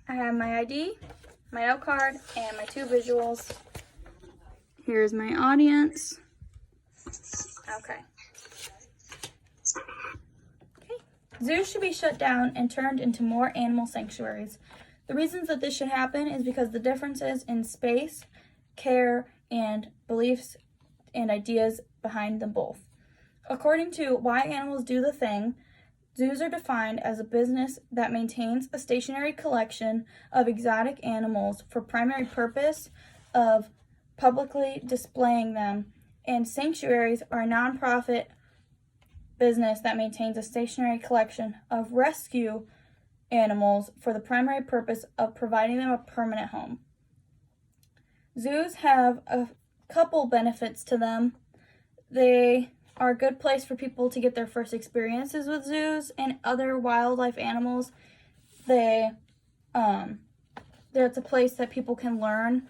I have my ID, my note card, and my 2 visuals. Here's my audience. Okay. Zoos should be shut down and turned into more animal sanctuaries. The reasons that this should happen is because the differences in space, care, and beliefs and ideas behind them both. According to Why Animals Do the Thing, zoos are defined as a business that maintains a stationary collection of exotic animals for primary purpose of publicly displaying them, and sanctuaries are a nonprofit business that maintains a stationary collection of rescue animals for the primary purpose of providing them a permanent home. Zoos have a couple benefits to them. They are a good place for people to get their first experiences with zoos and other wildlife animals. That's a place that people can learn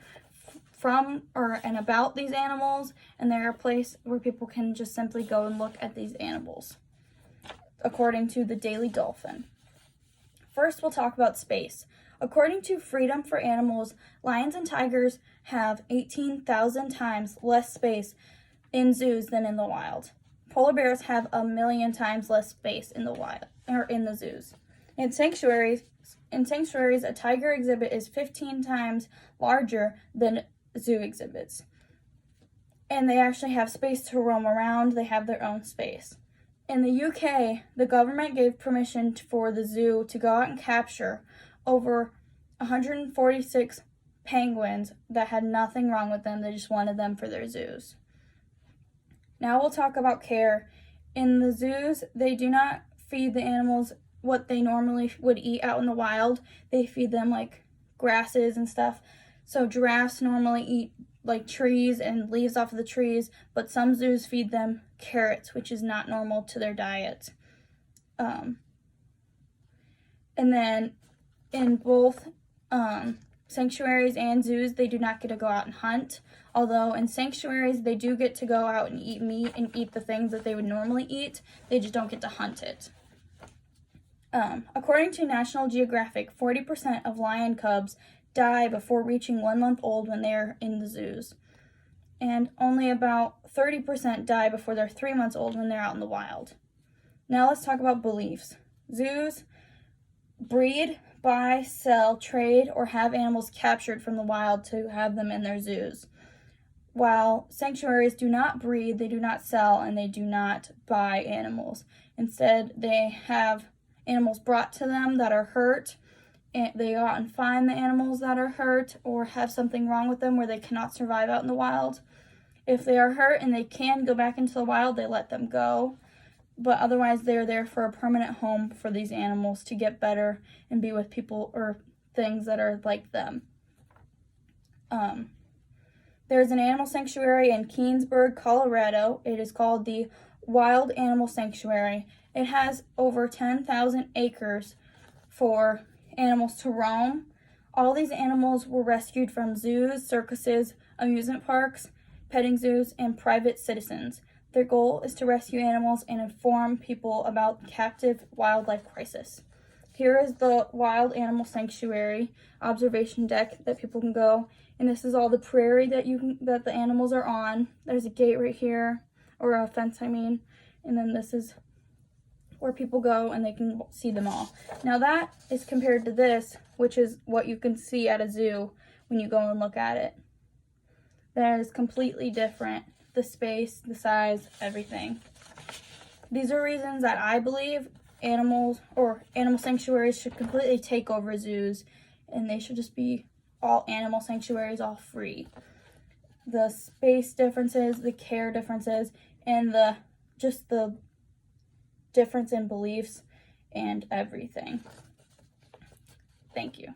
from and about these animals, and they're a place where people can just simply go and look at these animals, according to the Daily Dolphin. First, we'll talk about space. According to Freedom for Animals, lions and tigers have 18,000 times less space in zoos than in the wild. Polar bears have 1 million times less space in the wild or in the zoos. In sanctuaries, a tiger exhibit is 15 times larger than zoo exhibits. And they actually have space to roam around. They have their own space. In the UK, the government gave permission for the zoo to go out and capture over 146 penguins that had nothing wrong with them. They just wanted them for their zoos. Now we'll talk about care. In the zoos, they do not feed the animals what they normally would eat out in the wild. They feed them like grasses and stuff. So giraffes normally eat like trees and leaves off of the trees, but some zoos feed them carrots, which is not normal to their diet. And then in both sanctuaries and zoos, they do not get to go out and hunt. Although in sanctuaries, they do get to go out and eat meat and eat the things that they would normally eat. They just don't get to hunt it. According to National Geographic, 40% of lion cubs die before reaching 1 month old when they're in the zoos. And only about 30% die before they're 3 months old when they're out in the wild. Now let's talk about beliefs. Zoos breed, buy, sell, trade, or have animals captured from the wild to have them in their zoos. While sanctuaries do not breed, they do not sell, and they do not buy animals. Instead, they have animals brought to them that are hurt, and they go out and find the animals that are hurt or have something wrong with them where they cannot survive out in the wild. If they are hurt and they can go back into the wild, they let them go. But otherwise, they're there for a permanent home for these animals to get better and be with people or things that are like them. There's an animal sanctuary in Keensburg, Colorado. It is called the Wild Animal Sanctuary. It has over 10,000 acres for animals to roam. All these animals were rescued from zoos, circuses, amusement parks, petting zoos, and private citizens. Their goal is to rescue animals and inform people about captive wildlife crisis. Here is the Wild Animal Sanctuary observation deck that people can go, and this is all the prairie that the animals are on. There's a gate right here, or a fence, and then this is where people go and they can see them all. Now that is compared to this, which is what you can see at a zoo when you go and look at it. That is completely different. The space, the size, everything. These are reasons that I believe animal sanctuaries should completely take over zoos, and they should just be all animal sanctuaries, all free. The space differences, the care differences, and the difference in beliefs and everything. Thank you.